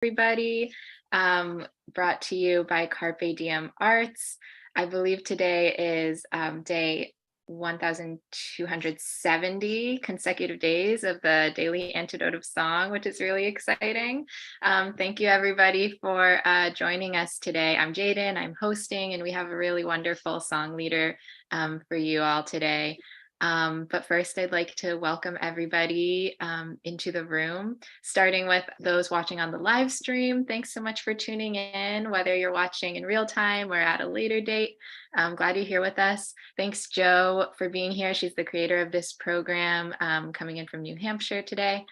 everybody. Brought to you by Carpe Diem Arts. I believe today is day 1270 consecutive days of the daily Antidote of Song, which is really exciting. Thank you everybody for joining us today. I'm Jaden, I'm hosting, and we have a really wonderful song leader for you all today. But first, I'd like to welcome everybody into the room, starting with those watching on the live stream. Thanks so much for tuning in, whether you're watching in real time or at a later date. I'm glad you're here with us. Thanks, Jo, for being here. She's the creator of this program, coming in from New Hampshire today.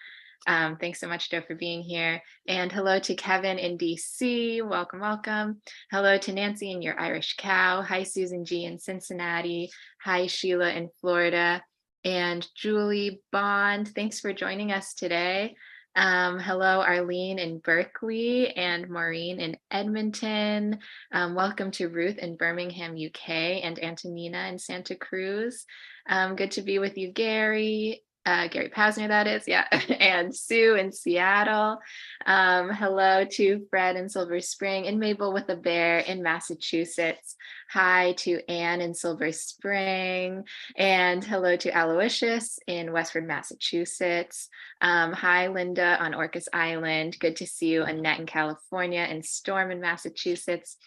Thanks so much, Joe, for being here. And hello to Kevin in DC. Welcome, welcome. Hello to Nancy and your Irish cow. Hi, Susan G in Cincinnati. Hi, Sheila in Florida. And Julie Bond, thanks for joining us today. Hello, Arlene in Berkeley and Maureen in Edmonton. Welcome to Ruth in Birmingham, UK, and Antonina in Santa Cruz. Good to be with you, Gary. Gary Pasner, that is, yeah, and Sue in Seattle. Hello to Fred in Silver Spring, and Mabel with a bear in Massachusetts. Hi to Anne in Silver Spring, and hello to Aloysius in Westford, Massachusetts. Hi, Linda on Orcas Island. Good to see you. Annette in California, and Storm in Massachusetts.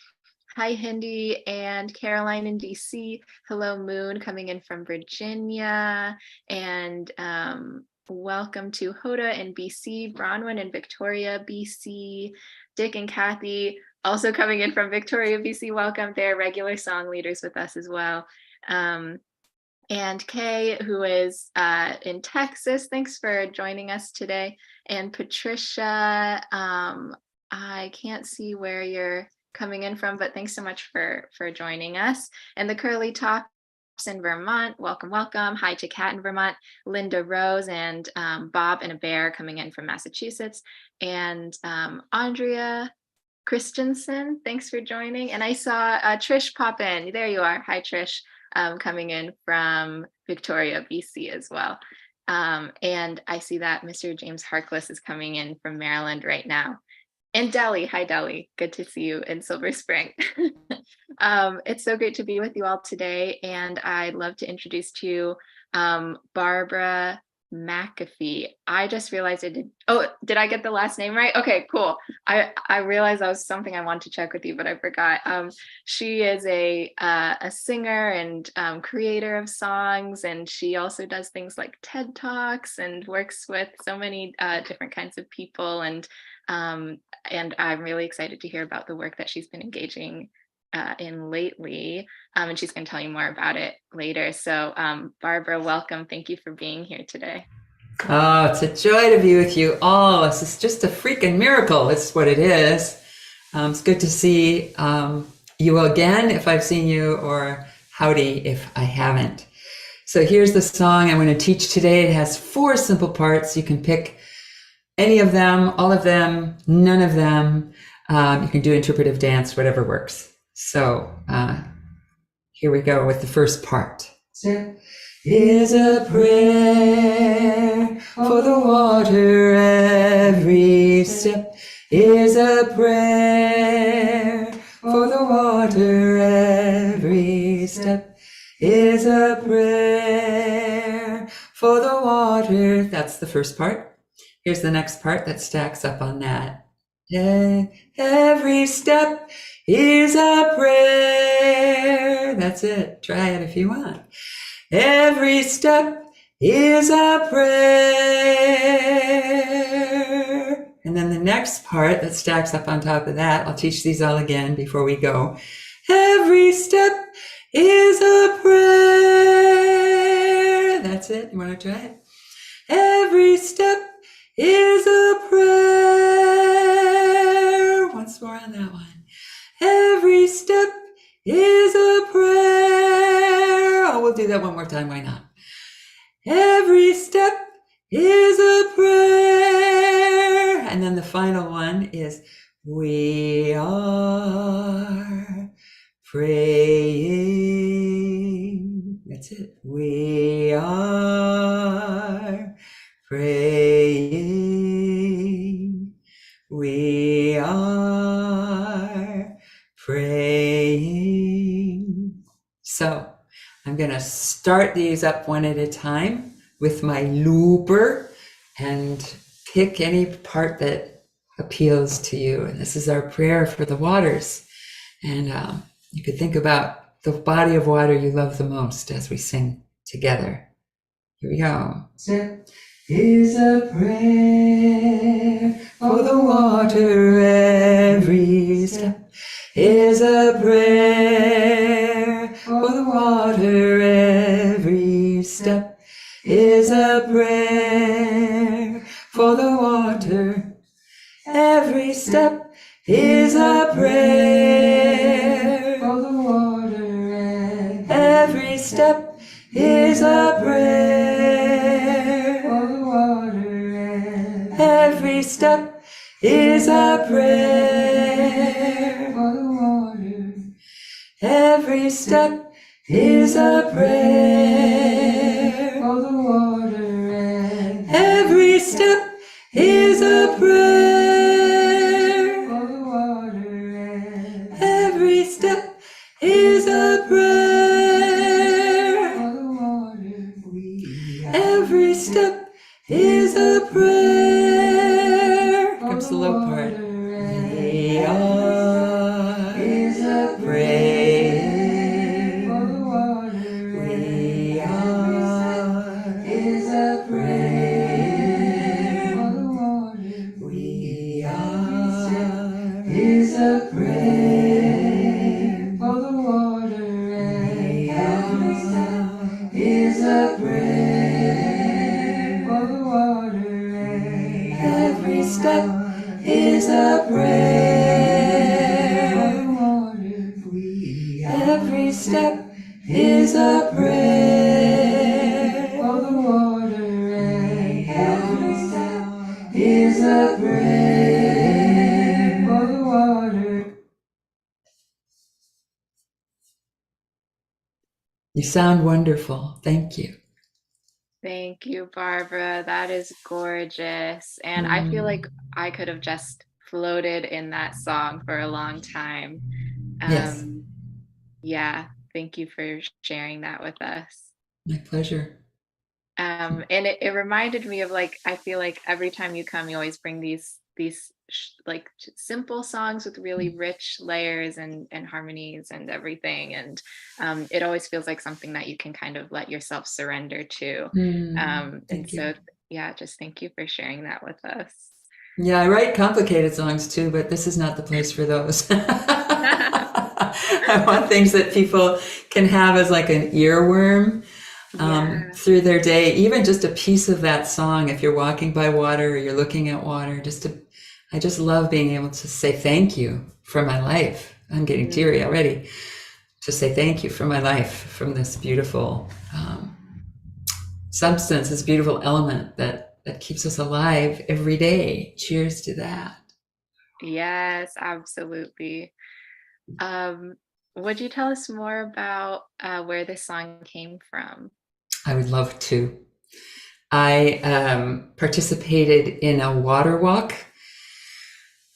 Hi, Hindi and Caroline in DC. Hello, Moon, coming in from Virginia. And welcome to Hoda in BC, Bronwyn in Victoria, BC. Dick and Kathy, also coming in from Victoria, BC. Welcome. They're regular song leaders with us as well. And Kay, who is in Texas, thanks for joining us today. And Patricia, I can't see where you're coming in from, but thanks so much for joining us. And the Curly Tops in Vermont, welcome, welcome. Hi to Kat in Vermont, Linda Rose, and Bob and a bear coming in from Massachusetts. And Andrea Christensen, thanks for joining. And I saw Trish pop in. There you are. Hi, Trish, coming in from Victoria, BC as well. And I see that Mr. James Harkless is coming in from Maryland right now. And Deli, hi Deli, good to see you in Silver Spring. It's so great to be with you all today, and I'd love to introduce to you Barbara McAfee. I just realized did I get the last name right? Okay, cool. I realized that was something I wanted to check with you, but I forgot. She is a singer and creator of songs, and she also does things like TED Talks and works with so many different kinds of people, and I'm really excited to hear about the work that she's been engaging in lately, and she's going to tell you more about it later. So Barbara, welcome. Thank you for being here today. Oh, it's a joy to be with you all. This is just a freaking miracle. It's what it is. It's good to see you again if I've seen you, or howdy if I haven't. So here's the song I'm going to teach today. It has 4 simple parts. You can pick any of them, all of them, none of them. You can do interpretive dance, whatever works. So here we go with the first part. Step is a prayer for the water. Every step is a prayer for the water. Every step is a prayer for the water. That's the first part. Here's the next part that stacks up on that. Every step is a prayer. That's it. Try it if you want. Every step is a prayer. And then the next part that stacks up on top of that, I'll teach these all again before we go. Every step is a prayer. That's it. You want to try it? Every step is a prayer. Once more on that one. Every step is a prayer. Oh, we'll do that one more time. Why not? Every step is a prayer. And then the final one is, we are praying. That's it. We are praying. We we are praying. So I'm going to start these up one at a time with my looper and pick any part that appeals to you. And this is our prayer for the waters. And you could think about the body of water you love the most as we sing together. Here we go. Step is a prayer for the water. Every step is a prayer for the water. Every step is a prayer for the water. Every step is a prayer for the water. Every step is a prayer for the water. Every step is a prayer for the water. Every step is a prayer for the water. Every step is a prayer for the water. Every step is a prayer for the water. Every step is a prayer. Comes the low part. We are is a prayer for the water. We are is a prayer for the water. We are is a prayer for the water. Every step is a prayer for the water. Every step is a prayer for the water. Every step is a prayer for the water. Every step is a prayer for the water. You sound wonderful. Thank you. Thank you, Barbara. That is gorgeous. And I feel like I could have just floated in that song for a long time. Yes, Yeah, thank you for sharing that with us. my pleasure. And it reminded me of, like, I feel like every time you come, you always bring like simple songs with really rich layers and harmonies and everything. And it always feels like something that you can kind of let yourself surrender to. And Thank you. so, yeah, just thank you for sharing that with us. Yeah, I write complicated songs too, but this is not the place for those. I want things that people can have as like an earworm Yeah. through their day, even just a piece of that song. If you're walking by water or you're looking at water, I just love being able to say thank you for my life. I'm getting teary already. To say thank you for my life, from this beautiful substance, this beautiful element that keeps us alive every day. Cheers to that. Yes, absolutely. Um, would you tell us more about where this song came from? I would love to. I participated in a water walk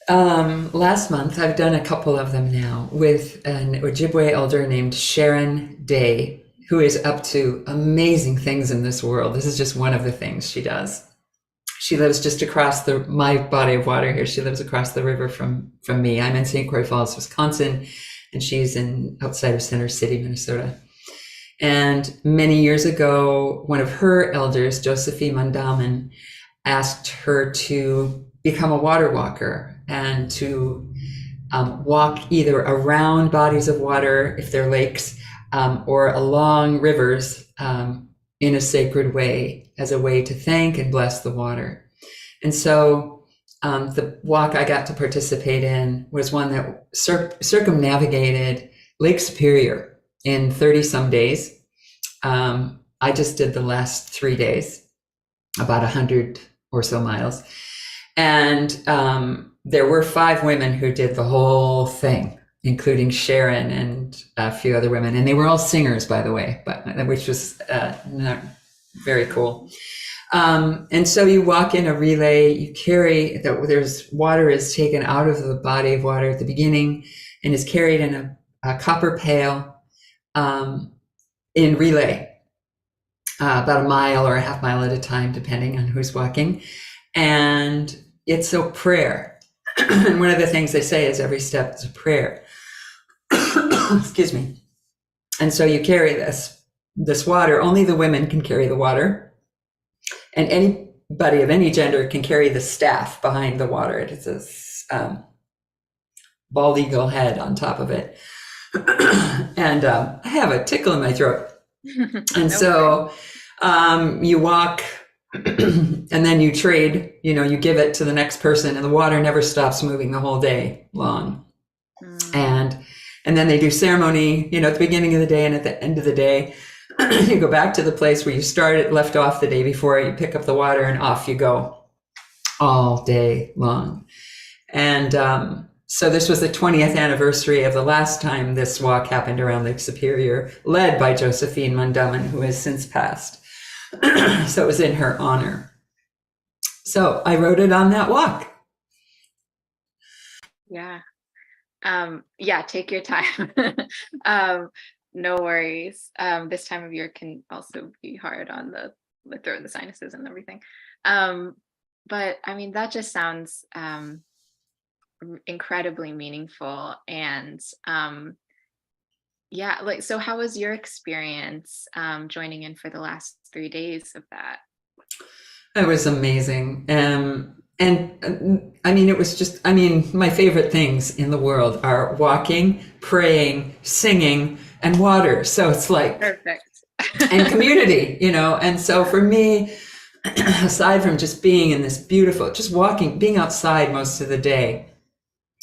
last month. I've done a couple of them now with an Ojibwe elder named Sharon Day, who is up to amazing things in this world. This is just one of the things she does. She lives just across my body of water here. She lives across the river from me. I'm in St. Croix Falls, Wisconsin, and she's outside of Center City, Minnesota. And many years ago, one of her elders, Josephine Mandaman, asked her to become a water walker and to walk either around bodies of water, if they're lakes, or along rivers in a sacred way, as a way to thank and bless the water. And so the walk I got to participate in was one that circumnavigated Lake Superior in 30 some days. I just did the last 3 days, about 100 or so miles. And there were 5 women who did the whole thing, including Sharon and a few other women. And they were all singers, by the way, which was not very cool. And so you walk in a relay, you carry there's water is taken out of the body of water at the beginning and is carried in a copper pail, in relay, about a mile or a half mile at a time, depending on who's walking. And it's a prayer. And one of the things they say is every step is a prayer. Excuse me. And so you carry this water. Only the women can carry the water, and anybody of any gender can carry the staff behind the water. It is this bald eagle head on top of it. And I have a tickle in my throat. And so you walk and then you trade, you give it to the next person, and the water never stops moving the whole day long. And then they do ceremony, at the beginning of the day and at the end of the day. You go back to the place where you left off the day before, you pick up the water and off you go all day long. And so this was the 20th anniversary of the last time this walk happened around Lake Superior, led by Josephine Mundaman, who has since passed. So it was in her honor. So I wrote it on that walk. Yeah. Take your time. No worries. This time of year can also be hard on the throat, the sinuses and everything. But I mean, that just sounds incredibly meaningful. And so how was your experience joining in for the last 3 days of that? It was amazing. And I mean, it was just, my favorite things in the world are walking, praying, singing, and water. So it's like, perfect. And community, and so for me, aside from just being in this beautiful, just walking, being outside most of the day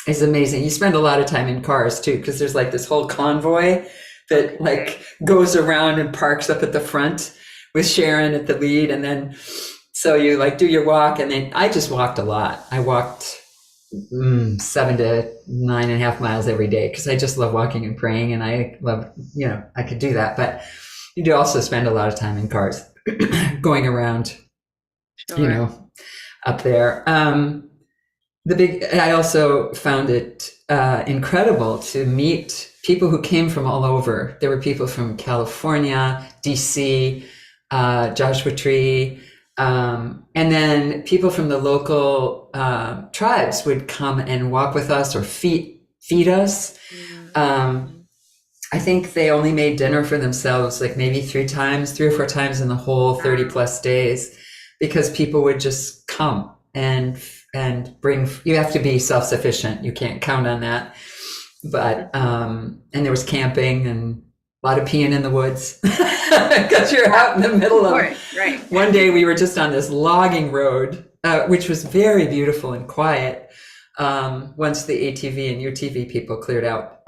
is amazing. You spend a lot of time in cars too, because there's like this whole convoy that like goes around and parks up at the front with Sharon at the lead. And then so you like do your walk, and then I just walked a lot. I walked 7 to 9.5 miles every day because I just love walking and praying, and I love, I could do that. But you do also spend a lot of time in cars going around, Sure. up there. I also found it incredible to meet people who came from all over. There were people from California, DC, Joshua Tree, and then people from the local tribes would come and walk with us or feed us. I think they only made dinner for themselves like maybe 3 or 4 times in the whole 30 plus days, because people would just come and bring. You have to be self-sufficient. You can't count on that. But and there was camping and a lot of peeing in the woods because you're out in the middle of. Right. One day we were just on this logging road, which was very beautiful and quiet. Once the ATV and UTV people cleared out,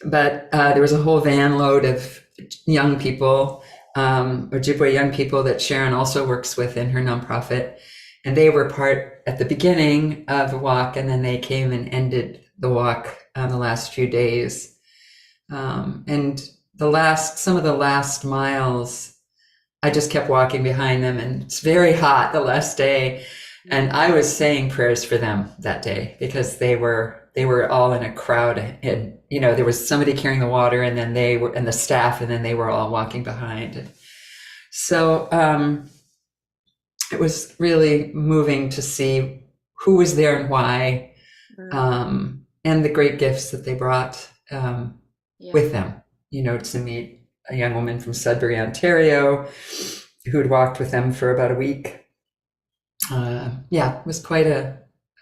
but there was a whole van load of young people, Ojibwe young people that Sharon also works with in her nonprofit. And they were part at the beginning of the walk, and then they came and ended the walk on the last few days. And some of the last miles, I just kept walking behind them, and it's very hot the last day. And I was saying prayers for them that day because they were all in a crowd, and, there was somebody carrying the water, and then they were, and the staff, and then they were all walking behind. So, it was really moving to see who was there and why, and the great gifts that they brought with them, to meet a young woman from Sudbury, Ontario, who had walked with them for about a week. It was quite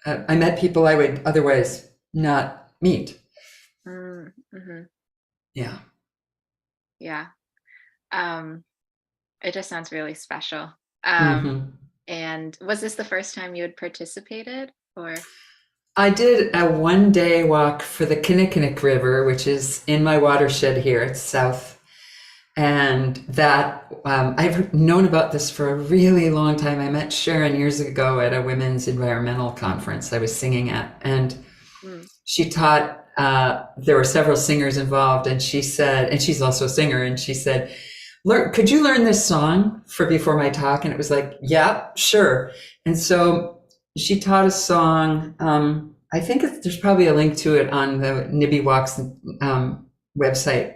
I met people I would otherwise not meet. Yeah. It just sounds really special. And was this the first time you had participated, or? I did a 1-day walk for the Kinnickinnick River, which is in my watershed here. It's south. And that, I've known about this for a really long time. I met Sharon years ago at a women's environmental conference I was singing at. And she taught, there were several singers involved. And she said, and she's also a singer, and she said, could you learn this song for before my talk? And it was like, yeah, sure. And so she taught a song. I think there's probably a link to it on the Nibby Walks website.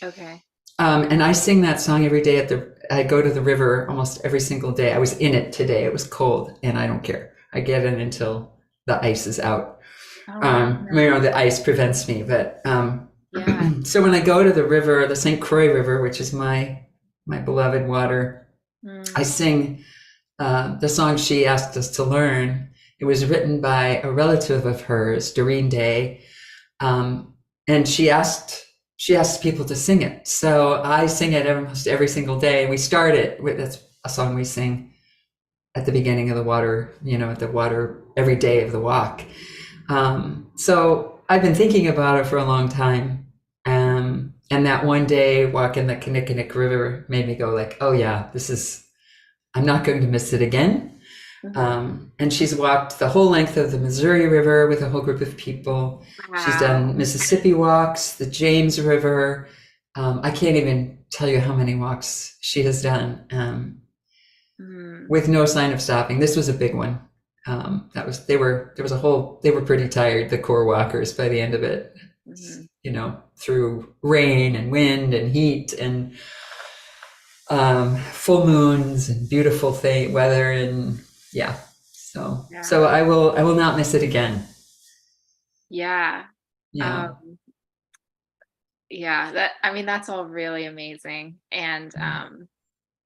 Okay. And I sing that song every day I go to the river almost every single day. I was in it today. It was cold and I don't care. I get in until the ice is out. Oh, wow. The ice prevents me, but, Yeah. so when I go to the river, the St. Croix River, which is my beloved water, I sing, the song she asked us to learn. It was written by a relative of hers, Doreen Day. And she asked people to sing it. So I sing it almost every single day. We start it with, that's a song we sing at the beginning of the water, at the water every day of the walk. So I've been thinking about it for a long time. And that one day walking the Kinnickinnick River made me go like, oh yeah, I'm not going to miss it again. And she's walked the whole length of the Missouri River with a whole group of people. Wow. She's done Mississippi walks, the James River. I can't even tell you how many walks she has done, with no sign of stopping. This was a big one. They were pretty tired, the core walkers, by the end of it, through rain and wind and heat and full moons and beautiful weather, and so I will not miss it again. Yeah. Yeah. That's all really amazing, and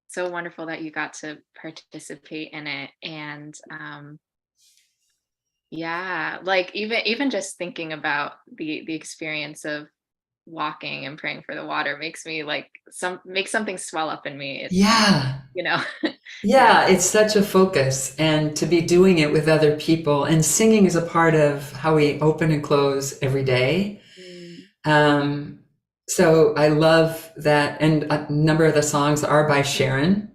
so wonderful that you got to participate in it. And like even just thinking about the experience of walking and praying for the water makes me like something swell up in me. It's, yeah. Yeah, it's such a focus, and to be doing it with other people, and singing is a part of how we open and close every day. So I love that, and a number of the songs are by Sharon.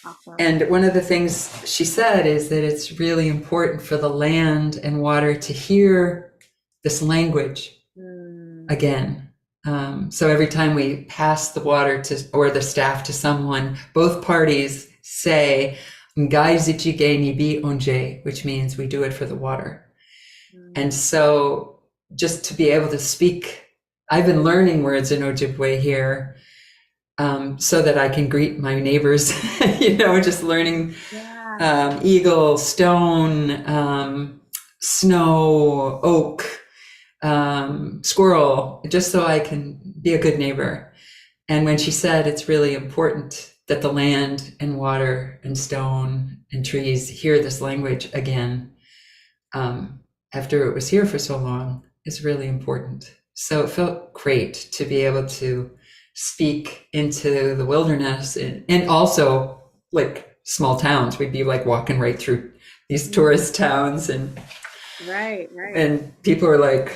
awesome. And one of the things she said is that it's really important for the land and water to hear this language again. So every time we pass the water or the staff to someone, both parties say, "Ngai zichige ni bi onje," which means we do it for the water. And so just to be able to speak, I've been learning words in Ojibwe here, so that I can greet my neighbors, just learning eagle, stone, snow, oak, squirrel, just so I can be a good neighbor. And when she said it's really important that the land and water and stone and trees hear this language again, after it was here for so long, it's really important. So it felt great to be able to speak into the wilderness, and also like small towns. We'd be like walking right through these tourist towns, and right. And people are like,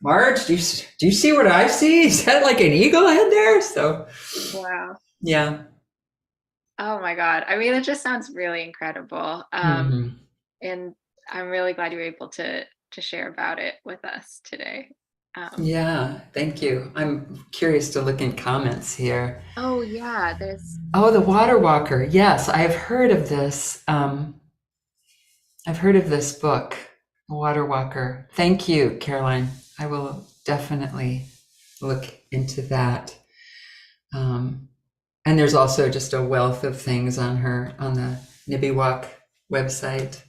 "Marge, do you see what I see? Is that like an eagle head there?" So, wow. Yeah. Oh my God. It just sounds really incredible. And I'm really glad you were able to share about it with us today. Yeah, thank you. I'm curious to look in comments here. Oh yeah, there's. Oh, the water walker. Yes, I've heard of this. I've heard of this book, Water Walker. Thank you, Caroline. I will definitely look into that. And there's also just a wealth of things on the Nibby Walk website.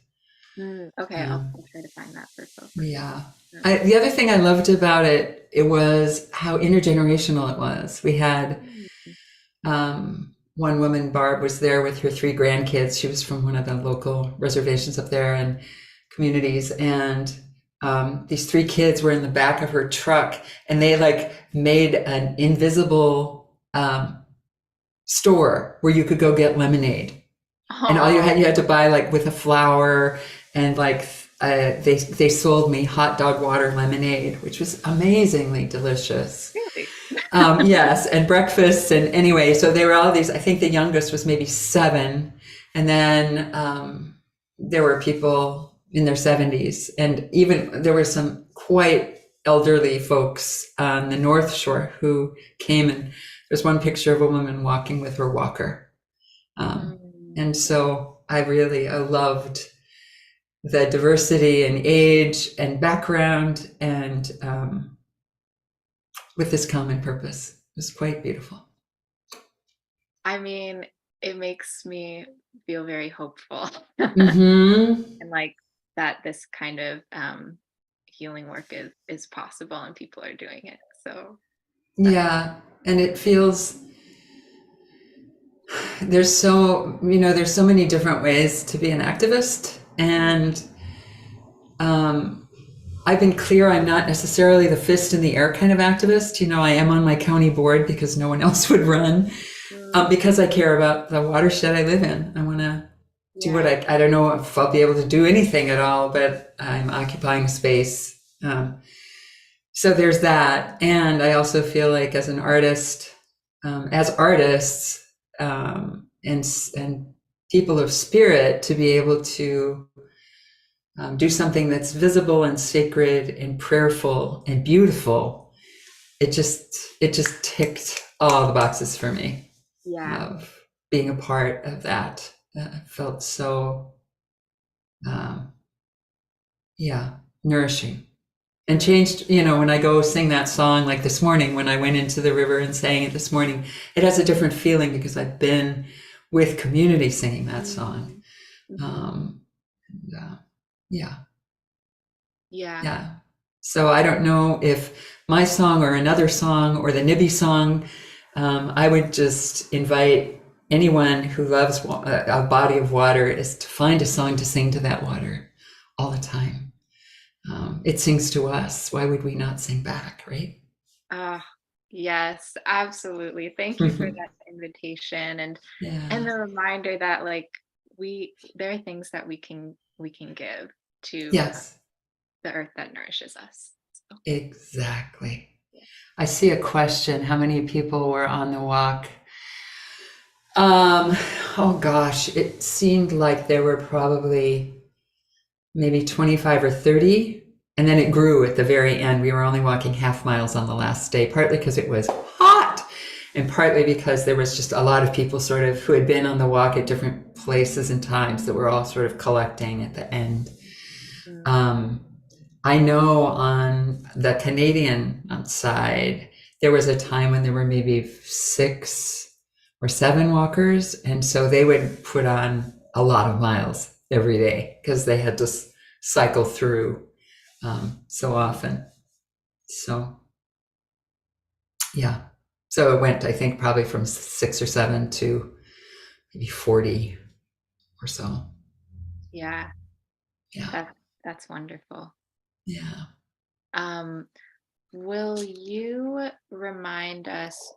Okay, I'll try to find that for folks. Yeah. The other thing I loved about it was how intergenerational it was. We had one woman, Barb, was there with her 3 grandkids. She was from one of the local reservations up there and communities. And these 3 kids were in the back of her truck, and they like made an invisible store where you could go get lemonade. And all you had to buy like with a flour, and like they sold me hot dog water lemonade, which was amazingly delicious. Really? Yes, and breakfast, and anyway, so they were all these. I think the youngest was maybe 7, and then there were people in their 70s, and even there were some quite elderly folks on the North Shore who came, and there's one picture of a woman walking with her walker. And so I loved the diversity and age and background, and with this common purpose. It was quite beautiful. I mean, it makes me feel very hopeful. Mm-hmm. And like that this kind of healing work is possible and people are doing it. So yeah, and it feels there's so many different ways to be an activist, and I've been clear I'm not necessarily the fist in the air kind of activist. I am on my county board because no one else would run, because I care about the watershed I live in. I want to do what I don't know if I'll be able to do anything at all, but I'm occupying space. So there's that. And I also feel like as an artist, as artists, and people of spirit, to be able to do something that's visible and sacred and prayerful and beautiful, it just ticked all the boxes for me. Of being a part of that. Felt so nourishing, and changed. When I go sing that song, like this morning when I went into the river and sang it this morning, it has a different feeling because I've been with community singing that song. So I don't know if my song or another song or the Nibby song, I would just invite anyone who loves a body of water is to find a song to sing to that water all the time. It sings to us. Why would we not sing back, right? Yes, absolutely. Thank you for that invitation and the reminder that like there are things that we can give to the earth that nourishes us. So. Exactly. I see a question. How many people were on the walk? Oh gosh, it seemed like there were probably maybe 25 or 30. And then it grew at the very end. We were only walking half miles on the last day, partly because it was hot and partly because there was just a lot of people sort of who had been on the walk at different places and times that were all sort of collecting at the end. I know on the Canadian side, there was a time when there were maybe 6 or 7 walkers. And so they would put on a lot of miles every day because they had to cycle through so often. So, so it went, I think, probably from 6 or 7 to maybe 40 or so. Yeah. That's wonderful. Yeah. Will you remind us,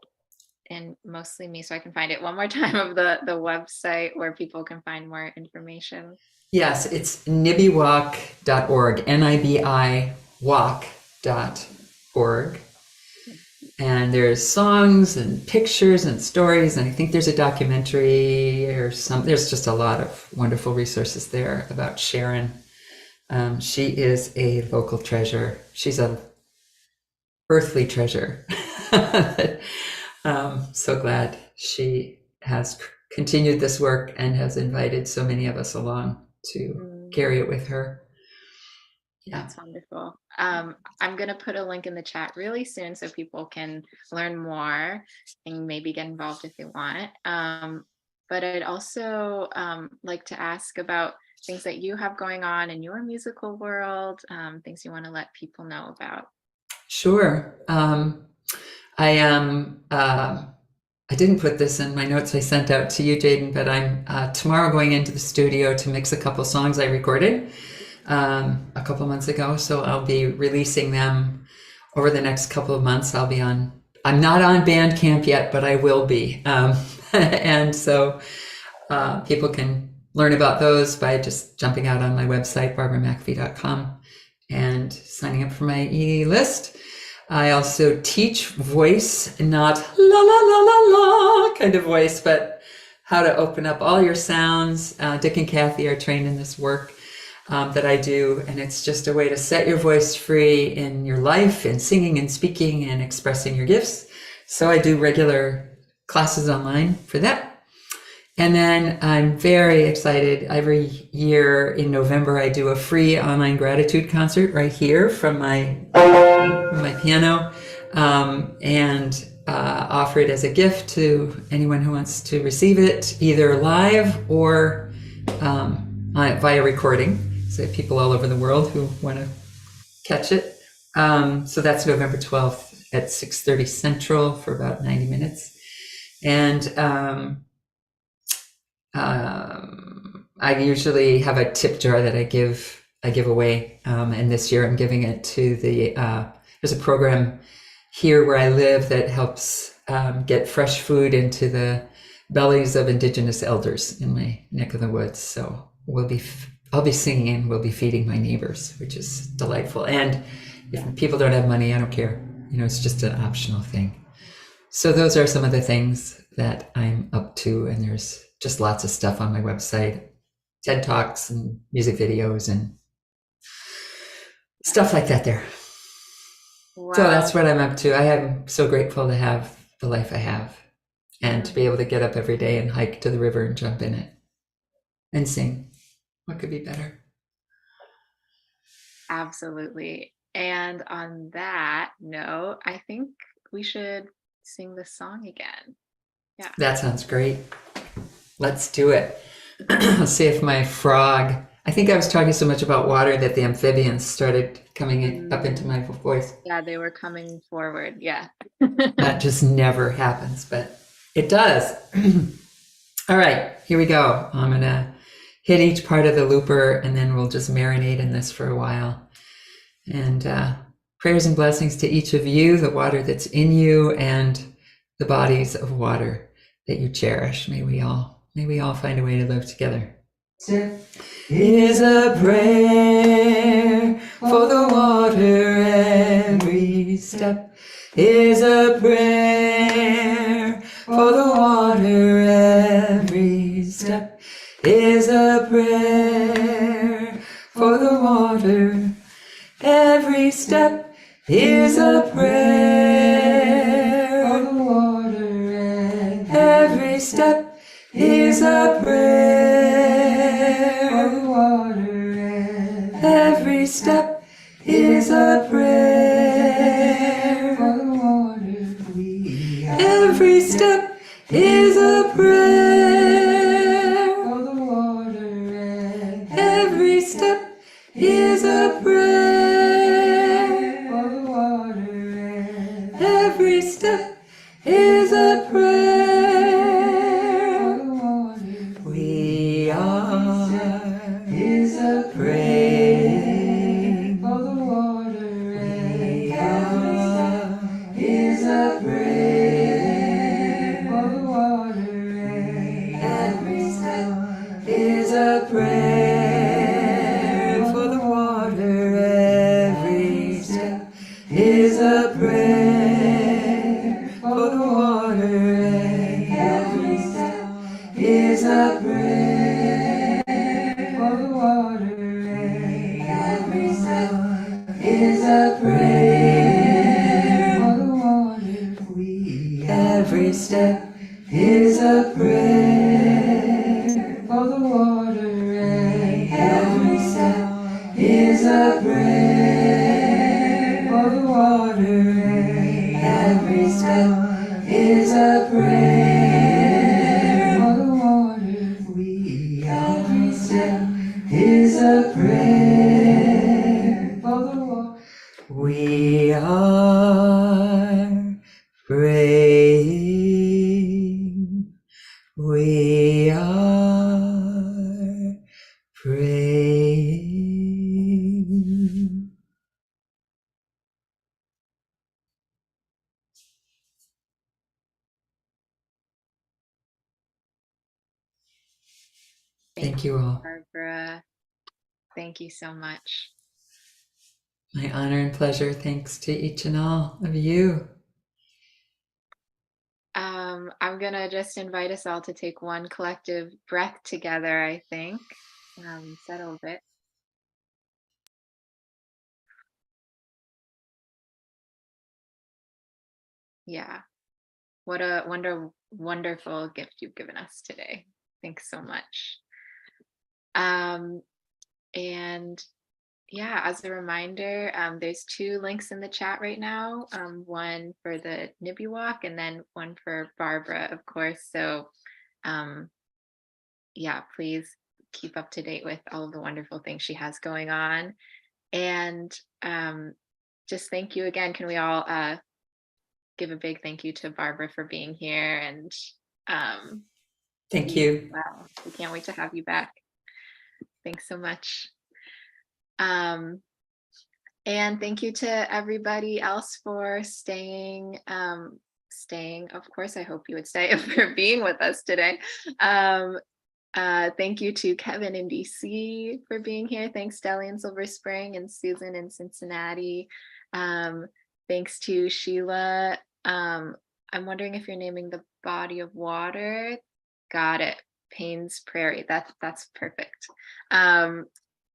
and mostly me so I can find it one more time, of the website where people can find more information? Yes, it's nibbiwalk.org, N-I-B-I walk.org. And there's songs and pictures and stories, and I think there's a documentary or there's just a lot of wonderful resources there about Sharon. She is a local treasure. She's a earthly treasure. So glad she has continued this work and has invited so many of us along to carry it with her. That's wonderful. I'm going to put a link in the chat really soon so people can learn more and maybe get involved if they want. But I'd also like to ask about things that you have going on in your musical world, things you want to let people know about. Sure. I am, I didn't put this in my notes I sent out to you, Jaden, but I'm tomorrow going into the studio to mix a couple songs I recorded a couple months ago. So I'll be releasing them over the next couple of months. I'm not on Bandcamp yet, but I will be. And so people can learn about those by just jumping out on my website, barbramcafee.com, and signing up for my e-list. I also teach voice, not la la la la la kind of voice, but how to open up all your sounds. Dick and Kathy are trained in this work. that I do, and it's just a way to set your voice free in your life, in singing and speaking and expressing your gifts. So I do regular classes online for that. And then I'm very excited. Every year in November, I do a free online gratitude concert right here from my piano, and offer it as a gift to anyone who wants to receive it, either live or via recording. So people all over the world who want to catch it. So that's November 12th at 6:30 Central for about 90 minutes. And I usually have a tip jar that I give away, and this year I'm giving it to there's a program here where I live that helps get fresh food into the bellies of Indigenous elders in my neck of the woods. So I'll be singing and we'll be feeding my neighbors, which is delightful. And if people don't have money, I don't care. It's just an optional thing. So those are some of the things that I'm up to, and there's just lots of stuff on my website, TED Talks and music videos and stuff like that there. Wow. So that's what I'm up to. I am so grateful to have the life I have and to be able to get up every day and hike to the river and jump in it and sing. What could be better? Absolutely. And on that note, I think we should sing the song again. Yeah. That sounds great. Let's do it. Let's see if my frog, I think I was talking so much about water that the amphibians started coming up into my voice. Yeah, they were coming forward. Yeah. That just never happens, but it does. All right, here we go. I'm going to hit each part of the looper and then we'll just marinate in this for a while. And prayers and blessings to each of you, the water that's in you and the bodies of water that you cherish. May we all find a way to live together. Is a prayer for the water. Every step is a prayer for the water. Every step is a prayer for the water. Every step is a prayer for the water. Every step is a prayer for the water. Every step is a prayer for the water. Every step is a prayer for the water. Every step is a prayer for the water. Every step is a prayer for the water. We are is a praying for the water. We are is a prayer for the water. Every step is a prayer for the water. Every step is a prayer for the water. Every step is a prayer for the water. Every step is a prayer for the water. Every step is a prayer for the water. Every step is a prayer for the water. Every step is a prayer for the water. Every step is a prayer for the water. We are praying. We are praying. Thank you all. Barbara, thank you so much. My honor and pleasure. Thanks to each and all of you. I'm gonna just invite us all to take one collective breath together, I think. Settle a bit. Yeah. What a wonderful gift you've given us today. Thanks so much. Um, and yeah, as a reminder, there's two links in the chat right now. One for the Nibby Walk and then one for Barbara, of course. So um, yeah, please keep up to date with all of the wonderful things she has going on. And just thank you again. Can we all give a big thank you to Barbara for being here, and um, Thank you. wow, we can't wait to have you back. Thanks so much. Um, and thank you to everybody else for staying. Of course, I hope you would stay for being with us today. Thank you to Kevin in DC for being here. Thanks, Deli in Silver Spring and Susan in Cincinnati. Thanks to Sheila. I'm wondering if you're naming the body of water. Got it. Payne's Prairie. That's perfect.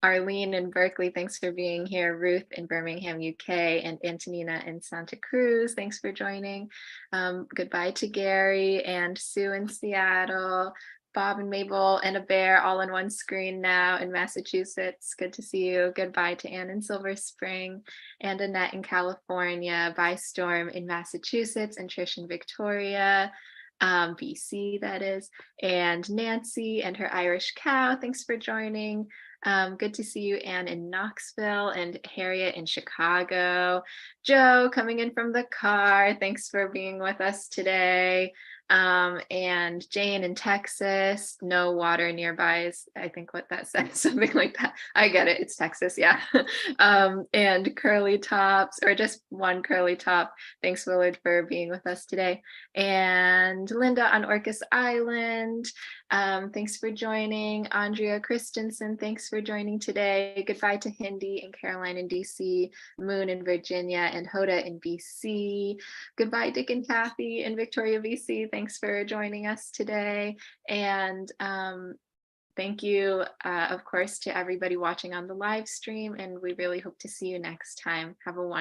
Arlene in Berkeley, thanks for being here. Ruth in Birmingham, UK, and Antonina in Santa Cruz, thanks for joining. Goodbye to Gary and Sue in Seattle. Bob and Mabel and a bear all on one screen now in Massachusetts. Good to see you. Goodbye to Anne in Silver Spring and Annette in California. Bye Storm in Massachusetts and Trish in Victoria, BC that is. And Nancy and her Irish cow. Thanks for joining. Good to see you, Anne in Knoxville and Harriet in Chicago. Joe coming in from the car. Thanks for being with us today. And Jane in Texas, no water nearby is I think what that says, something like that. I get it, it's Texas, yeah. And Curly Tops, or just one Curly Top. Thanks, Willard, for being with us today. And Linda on Orcas Island, thanks for joining. Andrea Christensen, thanks for joining today. Goodbye to Hindi and Caroline in DC, Moon in Virginia, and Hoda in BC. Goodbye, Dick and Kathy in Victoria, BC. Thanks for joining us today. And thank you, of course, to everybody watching on the live stream. And we really hope to see you next time. Have a wonderful